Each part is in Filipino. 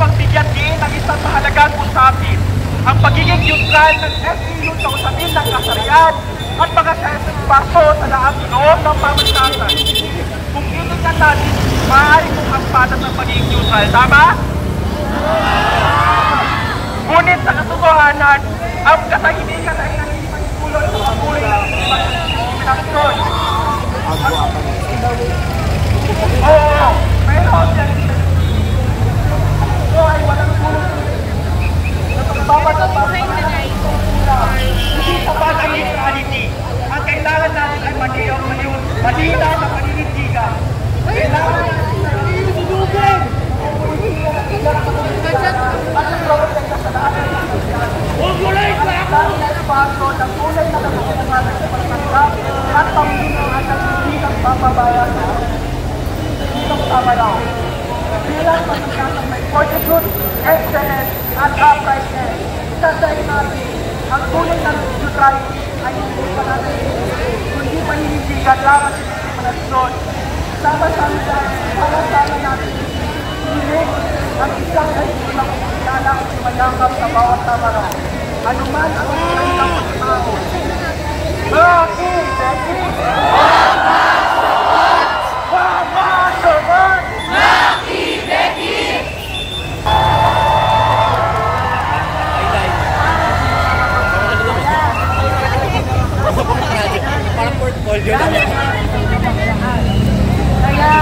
upang bigyan din ng isang mahalagang usapin ang pagiging neutral ng SEU sa usapin ng kasarian at mga paso sa laang loob ng pamasasan. Kung titignan natin, maaari kong ang patas ng pagiging neutral. Tama? Ngunit sa katotohanan, ang katahimikan ay nakikipagpulot sa patuloy ng diskriminasyon. Oo, mayroon yan. Ito ay walang pulot. Bawat ang hindi sapat ang neutrality. Ang kailangan natin ay malinaw na paninindigan. Kailangan natin ay sinugin. At ang prototek na sa lahat ng paso ng tunay na kagustuhan sa pagtanggap at pamumunuan ng hindi ng papabayan ng Tamaraw. Bilang pagkakasang may fortitude, excellence, at uprightness, sasayin natin ang tunay na neutrality ay hindi pa natin kundi paninindigan lamang sa diskriminasyon. Sama-sama natin hiling ang isang ay ilang kailangang sumayangkap sa bawat Tamaraw. Anuman ang kailang pagkakahon. Maki! Becky! Maki! Becky! Parang portfolio na. Kaya,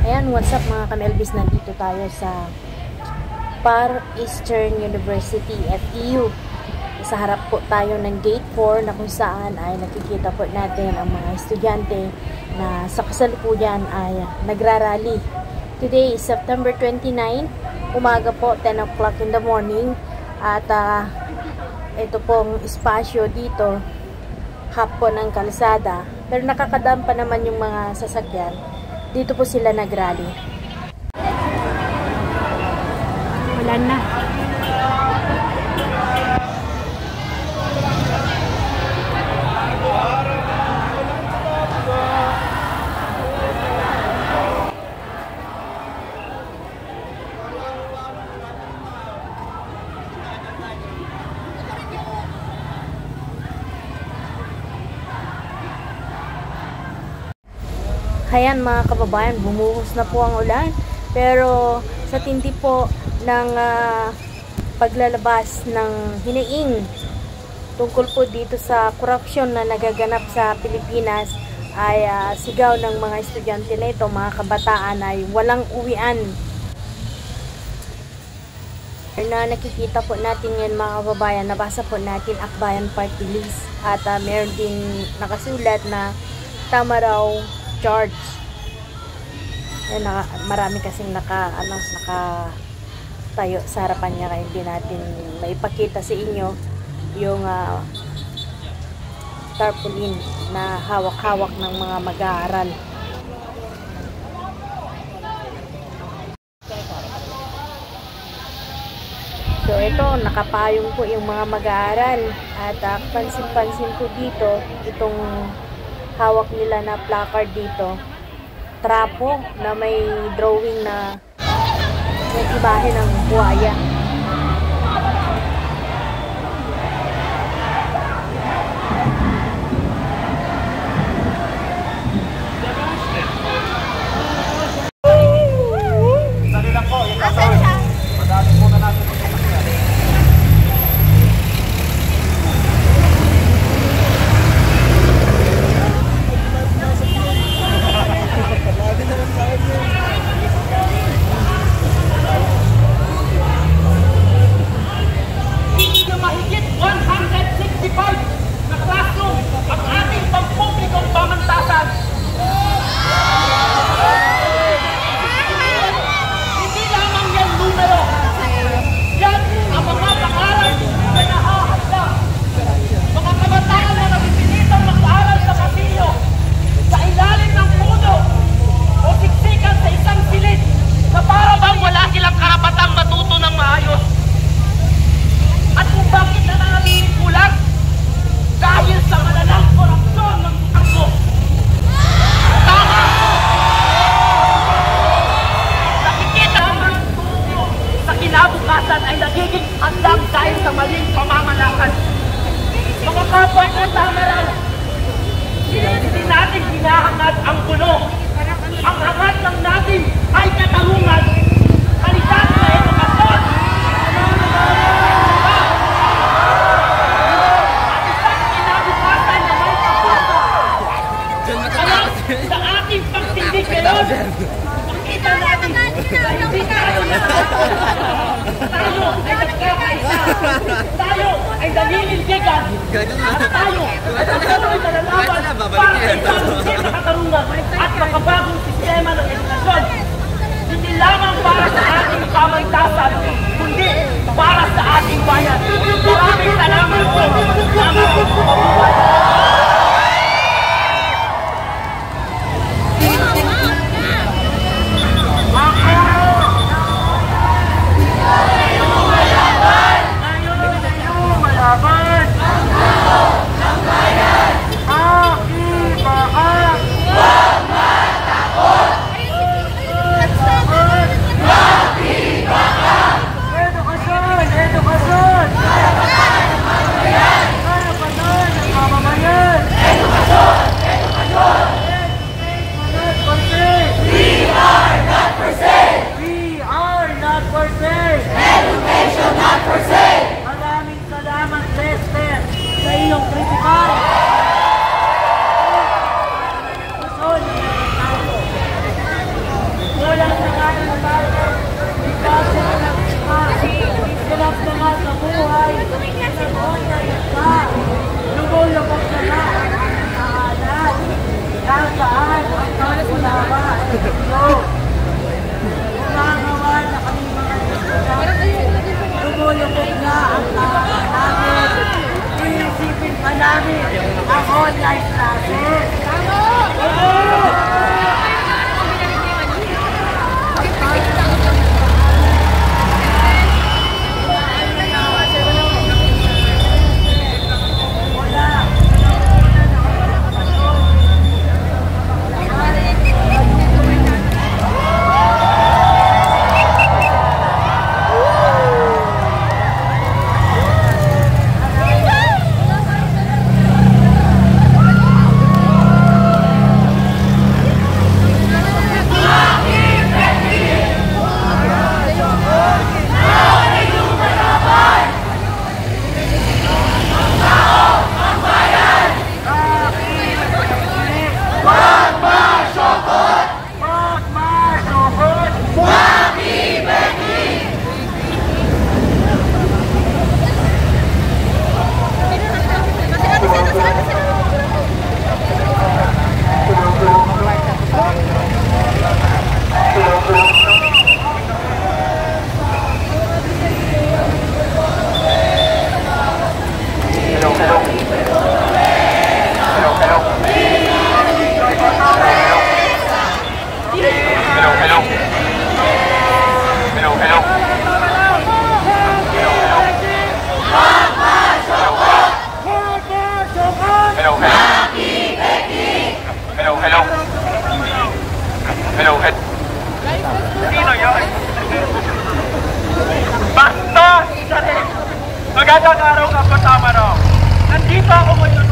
Ayan, what's up mga ka-Melvis, nandito tayo sa Far Eastern University, FEU. Sa harap po tayo ng Gate 4 na kung saan ay nakikita po natin ang mga estudyante na sa kasalukuyan ay nagrarally. Today is September 29, umaga po, 10 o'clock in the morning. At ito pong espasyo dito, half po ng kalsada. Pero nakakadam pa naman yung mga sasakyan. Dito po sila nagrally. Wala na. Ayan mga kababayan, bumuhos na po ang ulan. Pero sa tindi po ng paglalabas ng hiniing tungkol po dito sa korupsyon na nagaganap sa Pilipinas, ay sigaw ng mga estudyante na ito, mga kabataan, ay walang uwian. Na nakikita po natin ngayon mga kababayan, nabasa po natin Akbayan Party List at meron din nakasulat na Tamaraw Charge. Ayan, marami kasing tayo sa harapan niya, kaya hindi natin maipakita sa inyo yung tarpaulin na hawak-hawak ng mga mag-aaral. So ito, nakapayong po yung mga mag-aaral at pansin-pansin po dito itong hawak nila na placard dito, trapo na may drawing na may imahe ng buhaya. Dali lang po, yung siya? Madali muna natin ito. pamamayasan ay nagiging hadlang dahil sa maling pamamalakad. Mga kapwa ko, tama lang. Hindi natin hinahangad ang gulo. Ang hangad lang natin ay katarungan, kalidad na edukasyon, at isang kinabukasan na may kapasa. Kaya sa ating pagtindig ngayon, makita natin na hindi tayo tayo ay nagkakaisa. Tayo ay naninindigan. At tayo ay patuloy na lalaban para sa isang sistema katarungan at makabagong sistema ng edukasyon. Hindi lamang para sa ating pamantasan, kundi para sa ating bayan. Maraming salamat po. Salamat po. Maraming salamat, Lester, sa iyong kritikal. Gusto na meron tayo. Walang nangalan na tayo. Ipasa na ng iba. Isilap na nga sa buhay. Nanoon na iba. Lumulabog na nga ang tahanan. Nasaan ang pagkulawa sa iyo. Umagawa na kami mga lumulubog na ang tahanan namin. Iisipin pa namin ang online classes. Sino yun? Basta isa rin. Magandang araw, Kapatama. Nandito ako ngayon